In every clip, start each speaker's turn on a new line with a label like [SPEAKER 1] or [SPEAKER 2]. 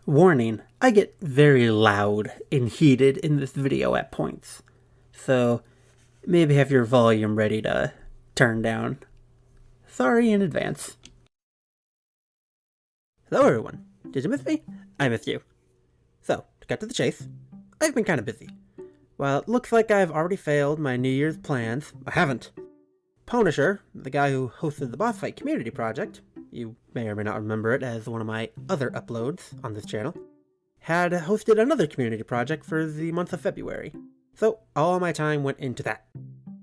[SPEAKER 1] Warning, I get very loud and heated in this video at points, so maybe have your volume ready to turn down. Sorry in advance. Hello everyone, did you miss me? I missed you. So, to cut to the chase, I've been kind of busy. While it looks like I've already failed my New Year's plans, I haven't. Punisher, the guy who hosted the boss fight community project, you may or may not remember it as one of my other uploads on this channel, had hosted another community project for the month of February. So all my time went into that.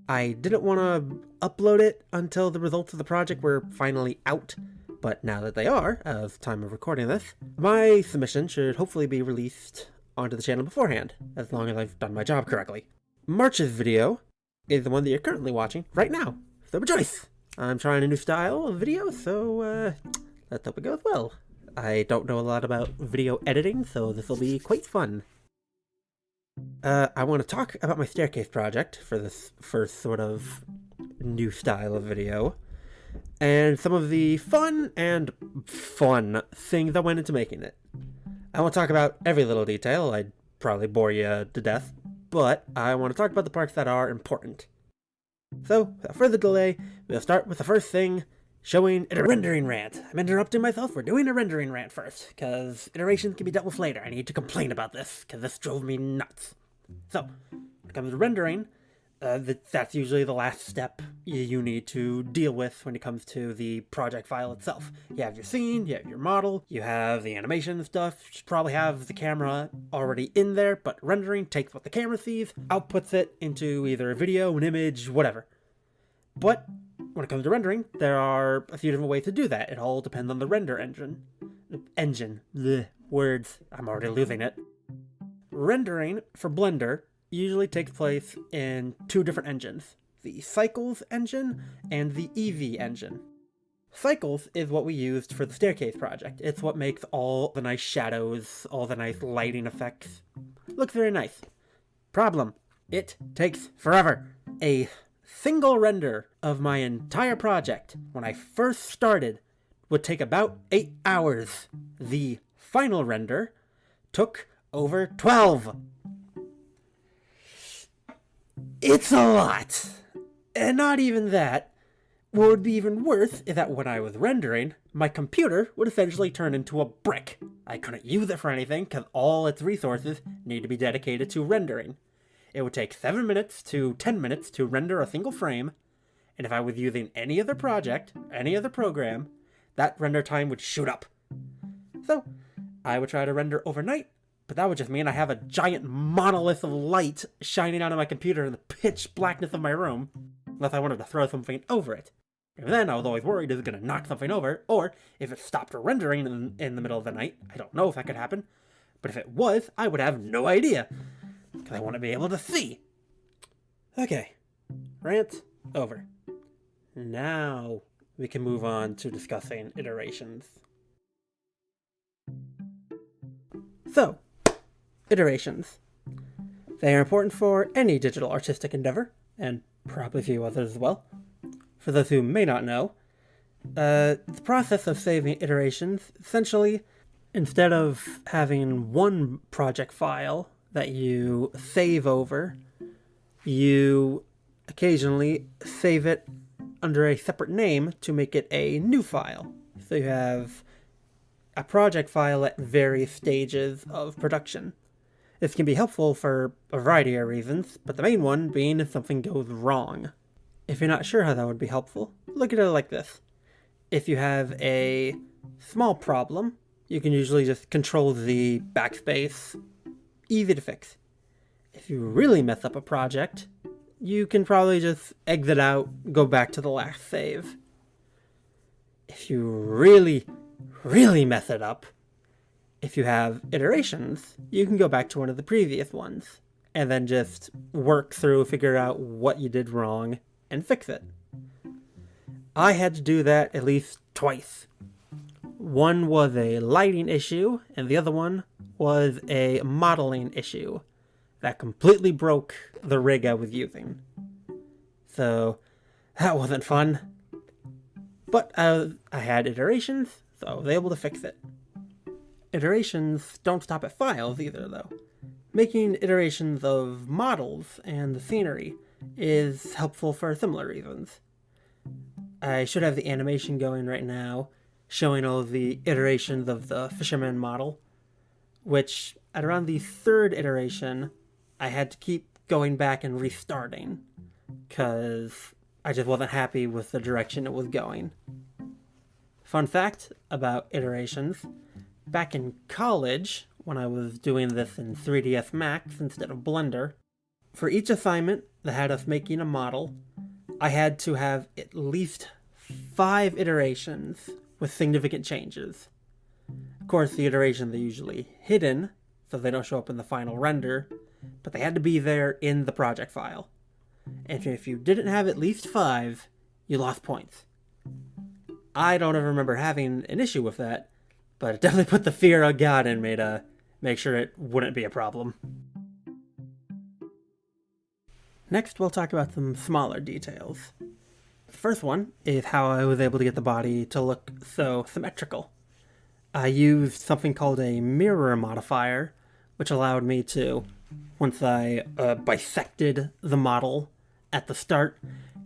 [SPEAKER 1] I didn't want to upload it until the results of the project were finally out, but now that they are, as time of recording this, my submission should hopefully be released onto the channel beforehand, as long as I've done my job correctly. March's video is the one that you're currently watching right now, so rejoice! I'm trying a new style of video, so let's hope it goes well. I don't know a lot about video editing, so this will be quite fun. I want to talk about my staircase project for this first sort of new style of video, and some of the fun things that went into making it. I won't talk about every little detail, I'd probably bore you to death, but I want to talk about the parts that are important. So, without further delay, we'll start with the first thing, showing a rendering rant. I'm interrupting myself, we're doing a rendering rant first, because iterations can be dealt with later. I need to complain about this, because this drove me nuts. So, when it comes to rendering, that's usually the last step you need to deal with when it comes to the project file itself. You have your scene, you have your model, you have the animation stuff, you should probably have the camera already in there, but rendering takes what the camera sees, outputs it into either a video, an image, whatever. But when it comes to rendering, there are a few different ways to do that. It all depends on the render engine. Words, I'm already losing it. Rendering for Blender usually takes place in two different engines, the Cycles engine and the Eevee engine. Cycles is what we used for the staircase project. It's what makes all the nice shadows, all the nice lighting effects. Looks very nice. Problem, it takes forever. A single render of my entire project, when I first started, would take about 8 hours. The final render took over 12. It's a lot. And not even that. What would be even worse is that when I was rendering, my computer would essentially turn into a brick. I couldn't use it for anything because all its resources need to be dedicated to rendering. It would take 7 minutes to 10 minutes to render a single frame, and if I was using any other project, any other program, that render time would shoot up. So, I would try to render overnight, but that would just mean I have a giant monolith of light shining out of my computer in the pitch blackness of my room, unless I wanted to throw something over it. And then I was always worried it was going to knock something over, or if it stopped rendering in the middle of the night. I don't know if that could happen, but if it was, I would have no idea, because I want to be able to see. Okay, rant over. Now we can move on to discussing iterations. So, iterations. They are important for any digital artistic endeavor, and probably a few others as well. For those who may not know, the process of saving iterations, essentially, instead of having one project file that you save over, you occasionally save it under a separate name to make it a new file. So you have a project file at various stages of production. This can be helpful for a variety of reasons, but the main one being if something goes wrong. If you're not sure how that would be helpful, look at it like this. If you have a small problem, you can usually just control the backspace. Easy to fix. If you really mess up a project, you can probably just exit out, go back to the last save. If you really mess it up, if you have iterations, you can go back to one of the previous ones, and then just work through, figure out what you did wrong, and fix it. I had to do that at least twice. One was a lighting issue, and the other one was a modeling issue that completely broke the rig I was using. So, that wasn't fun. But I had iterations, so I was able to fix it. iterations don't stop at files either, though. Making iterations of models and the scenery is helpful for similar reasons. I should have the animation going right now, showing all of the iterations of the fisherman model, which at around the third iteration, I had to keep going back and restarting, because I just wasn't happy with the direction it was going. Fun fact about iterations, back in college, when I was doing this in 3ds Max instead of Blender, for each assignment that had us making a model, I had to have at least 5 iterations with significant changes. Of course, the iterations are usually hidden, so they don't show up in the final render, but they had to be there in the project file. And if you didn't have at least 5, you lost points. I don't ever remember having an issue with that, but it definitely put the fear of God in me to make sure it wouldn't be a problem. Next, we'll talk about some smaller details. The first one is how I was able to get the body to look so symmetrical. I used something called a mirror modifier, which allowed me to, once I bisected the model at the start,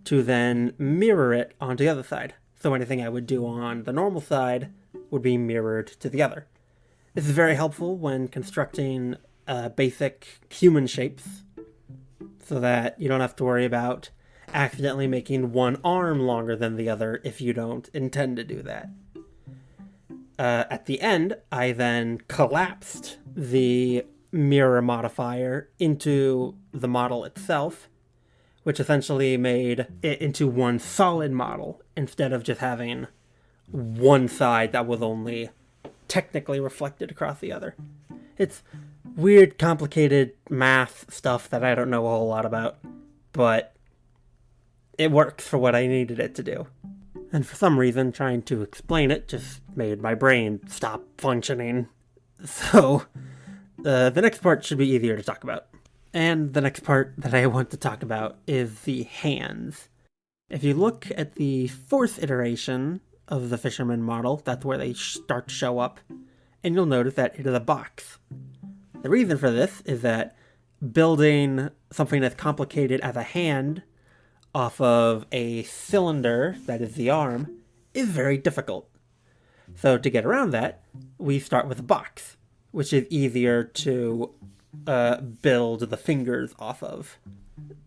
[SPEAKER 1] to then mirror it onto the other side. So anything I would do on the normal side would be mirrored to the other. This is very helpful when constructing basic human shapes, so that you don't have to worry about accidentally making one arm longer than the other if you don't intend to do that. At the end, I then collapsed the mirror modifier into the model itself, which essentially made it into one solid model instead of just having one side that was only technically reflected across the other. It's weird, complicated math stuff that I don't know a whole lot about, but it works for what I needed it to do. And for some reason, trying to explain it just made my brain stop functioning. So, the next part should be easier to talk about. And the next part that I want to talk about is the hands. If you look at the 4th iteration of the fisherman model, that's where they start to show up, and you'll notice that it is a box. The reason for this is that building something as complicated as a hand off of a cylinder, that is the arm, is very difficult. So to get around that, we start with a box, which is easier to build the fingers off of.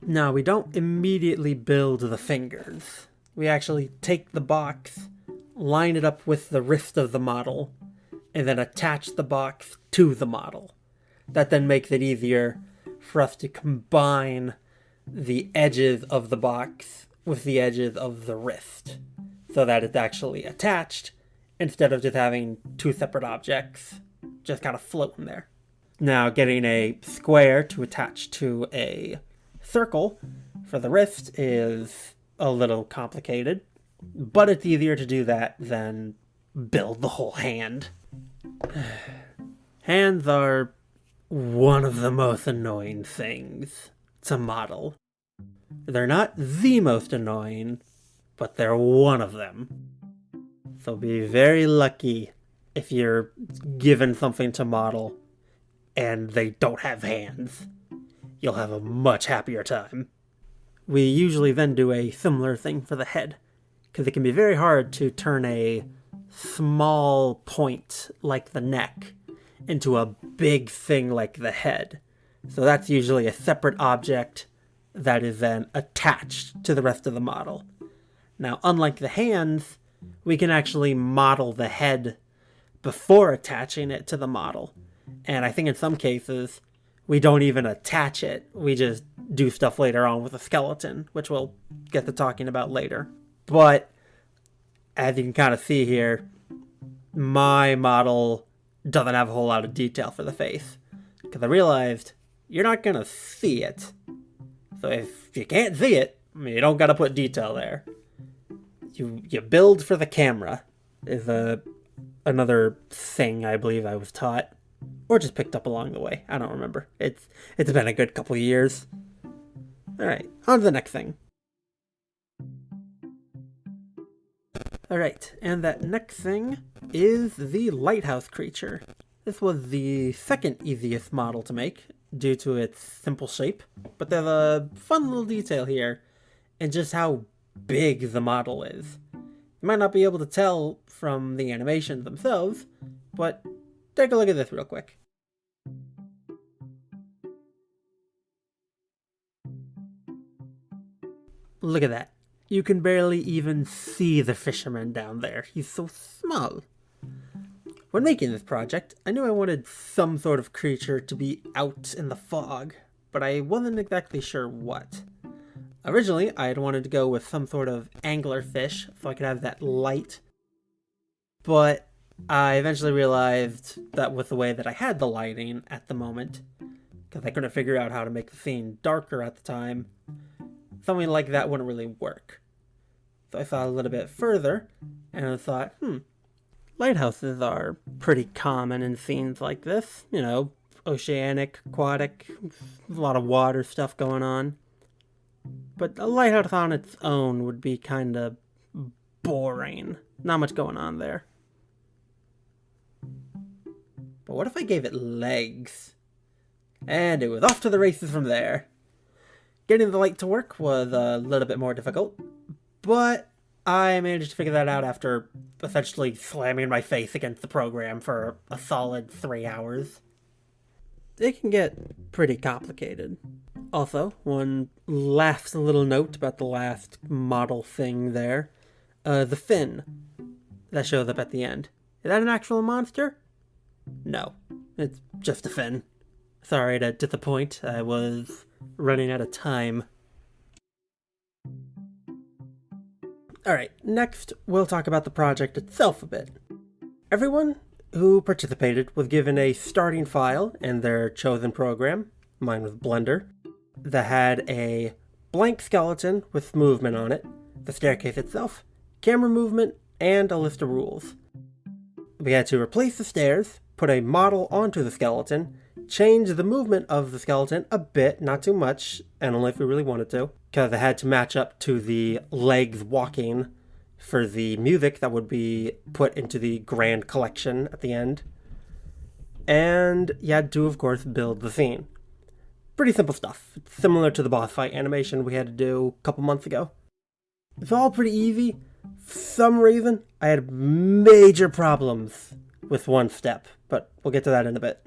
[SPEAKER 1] Now, we don't immediately build the fingers. We actually take the box, line it up with the wrist of the model, and then attach the box to the model. That then makes it easier for us to combine the edges of the box with the edges of the wrist, so that it's actually attached instead of just having 2 separate objects just kind of floating there. Now, getting a square to attach to a circle for the wrist is a little complicated, but it's easier to do that than build the whole hand. Hands are one of the most annoying things to model. They're not the most annoying, but they're one of them. So be very lucky if you're given something to model and they don't have hands. You'll have a much happier time. We usually then do a similar thing for the head, because it can be very hard to turn a small point like the neck into a big thing like the head. So that's usually a separate object that is then attached to the rest of the model. Now, unlike the hands, we can actually model the head before attaching it to the model. And I think in some cases, we don't even attach it. We just do stuff later on with a skeleton, which we'll get to talking about later. But as you can kind of see here, my model doesn't have a whole lot of detail for the face, because I realized you're not going to see it. So if you can't see it, you don't got to put detail there. You build for the camera is another thing I believe I was taught, or just picked up along the way. I don't remember. It's been a good couple of years. Alright, on to the next thing. Alright, and that next thing is the lighthouse creature. This was the second easiest model to make due to its simple shape, but there's a fun little detail here in just how big the model is. You might not be able to tell from the animations themselves, but take a look at this real quick. Look at that. You can barely even see the fisherman down there. He's so small. When making this project, I knew I wanted some sort of creature to be out in the fog, but I wasn't exactly sure what. Originally, I had wanted to go with some sort of anglerfish so I could have that light, but I eventually realized that with the way that I had the lighting at the moment, because I couldn't figure out how to make the scene darker at the time, something like that wouldn't really work. So I thought a little bit further, and I thought, lighthouses are pretty common in scenes like this. You know, oceanic, aquatic, a lot of water stuff going on. But a lighthouse on its own would be kind of boring. Not much going on there. But what if I gave it legs? And it was off to the races from there. Getting the light to work was a little bit more difficult, but I managed to figure that out after essentially slamming my face against the program for a solid 3 hours. It can get pretty complicated. Also, one last little note about the last model thing there. The fin that shows up at the end. Is that an actual monster? No, it's just a fin. Sorry to disappoint, I was running out of time. Alright, next we'll talk about the project itself a bit. Everyone who participated was given a starting file in their chosen program, mine was Blender, that had a blank skeleton with movement on it, the staircase itself, camera movement, and a list of rules. We had to replace the stairs, put a model onto the skeleton, change the movement of the skeleton a bit, not too much, and only if we really wanted to, because it had to match up to the legs walking for the music that would be put into the grand collection at the end. And you had to, of course, build the scene. Pretty simple stuff. It's similar to the boss fight animation we had to do a couple months ago. It's all pretty easy. For some reason, I had major problems with one step, but we'll get to that in a bit.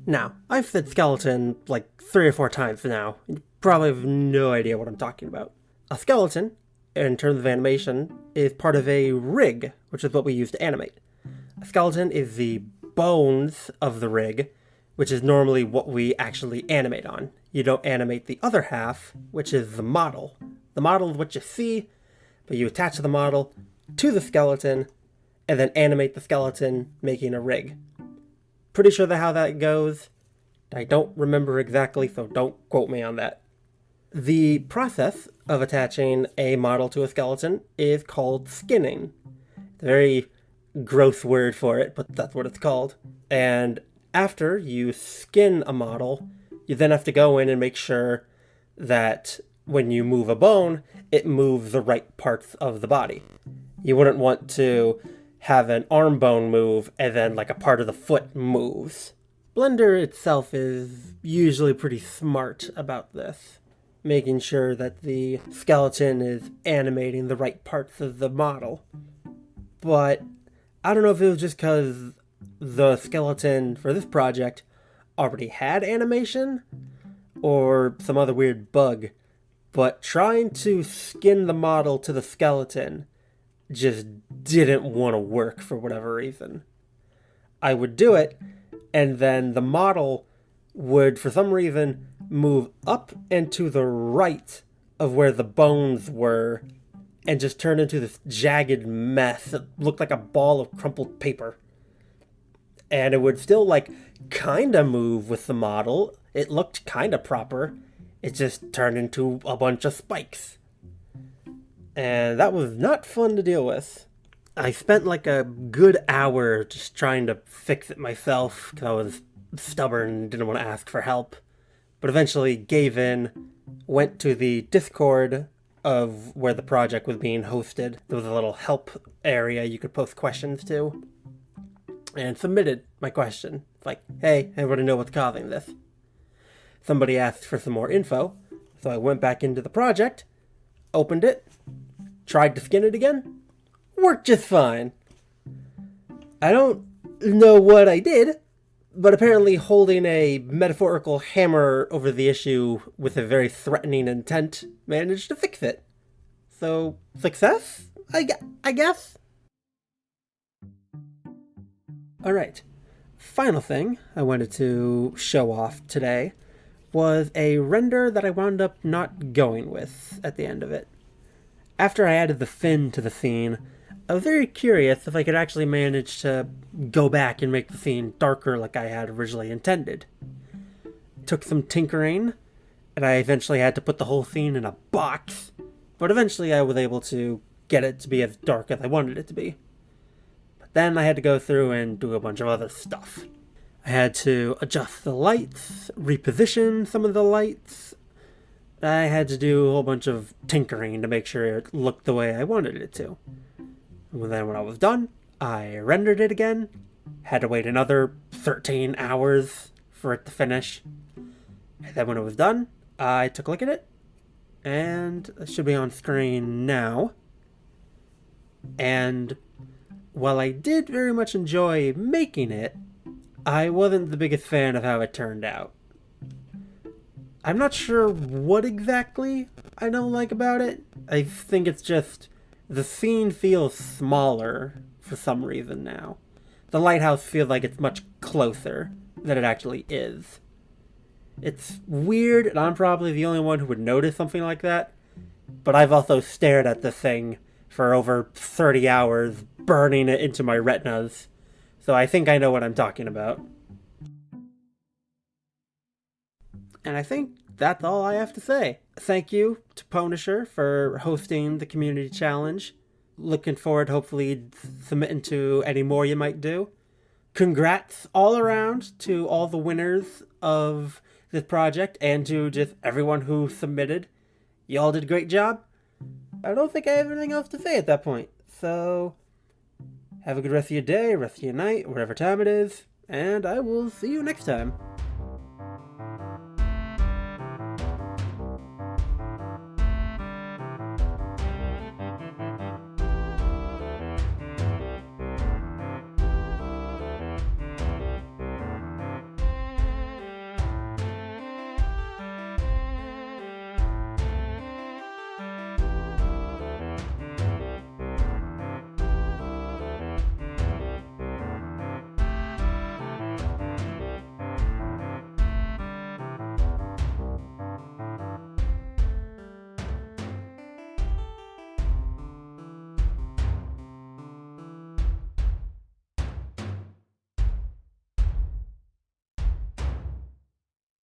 [SPEAKER 1] Now, I've said skeleton like 3 or 4 times now. You probably have no idea what I'm talking about. A skeleton, in terms of animation, is part of a rig, which is what we use to animate. A skeleton is the bones of the rig, which is normally what we actually animate on. You don't animate the other half, which is the model. The model is what you see, but you attach the model to the skeleton, and then animate the skeleton, making a rig. Pretty sure that's how that goes. I don't remember exactly, so don't quote me on that. The process of attaching a model to a skeleton is called skinning. It's a very gross word for it, but that's what it's called. And after you skin a model, you then have to go in and make sure that when you move a bone, it moves the right parts of the body. You wouldn't want to have an arm bone move and then like a part of the foot moves. Blender itself is usually pretty smart about this, making sure that the skeleton is animating the right parts of the model. But I don't know if it was just because the skeleton for this project already had animation or some other weird bug, but trying to skin the model to the skeleton just didn't want to work for whatever reason. I would do it, and then the model would, for some reason, move up and to the right of where the bones were, and just turn into this jagged mess that looked like a ball of crumpled paper. And it would still, like, kinda move with the model. It looked kinda proper. It just turned into a bunch of spikes. And that was not fun to deal with. I spent like a good hour just trying to fix it myself because I was stubborn and didn't want to ask for help. But eventually gave in, went to the Discord of where the project was being hosted. There was a little help area you could post questions to. and submitted my question. It's like, hey, I want to know what's causing this. Somebody asked for some more info, so I went back into the project, opened it, tried to skin it again, worked just fine. I don't know what I did, but apparently holding a metaphorical hammer over the issue with a very threatening intent managed to fix it. So, success? I guess? Alright, final thing I wanted to show off today was a render that I wound up not going with at the end of it. After I added the fin to the scene, I was very curious if I could actually manage to go back and make the scene darker like I had originally intended. It took some tinkering, and I eventually had to put the whole scene in a box, but eventually I was able to get it to be as dark as I wanted it to be. But then I had to go through and do a bunch of other stuff. I had to adjust the lights, reposition some of the lights. I had to do a whole bunch of tinkering to make sure it looked the way I wanted it to. And then when I was done, I rendered it again. Had to wait another 13 hours for it to finish. And then when it was done, I took a look at it. And it should be on screen now. And while I did very much enjoy making it, I wasn't the biggest fan of how it turned out. I'm not sure what exactly I don't like about it. I think it's just the scene feels smaller for some reason now. The lighthouse feels like it's much closer than it actually is. It's weird, and I'm probably the only one who would notice something like that, but I've also stared at this thing for over 30 hours, burning it into my retinas, so I think I know what I'm talking about. And I think that's all I have to say. Thank you to Punisher for hosting the community challenge. Looking forward, hopefully, submitting to any more you might do. Congrats all around to all the winners of this project and to just everyone who submitted. Y'all did a great job. I don't think I have anything else to say at that point. So, have a good rest of your day, rest of your night, whatever time it is, and I will see you next time.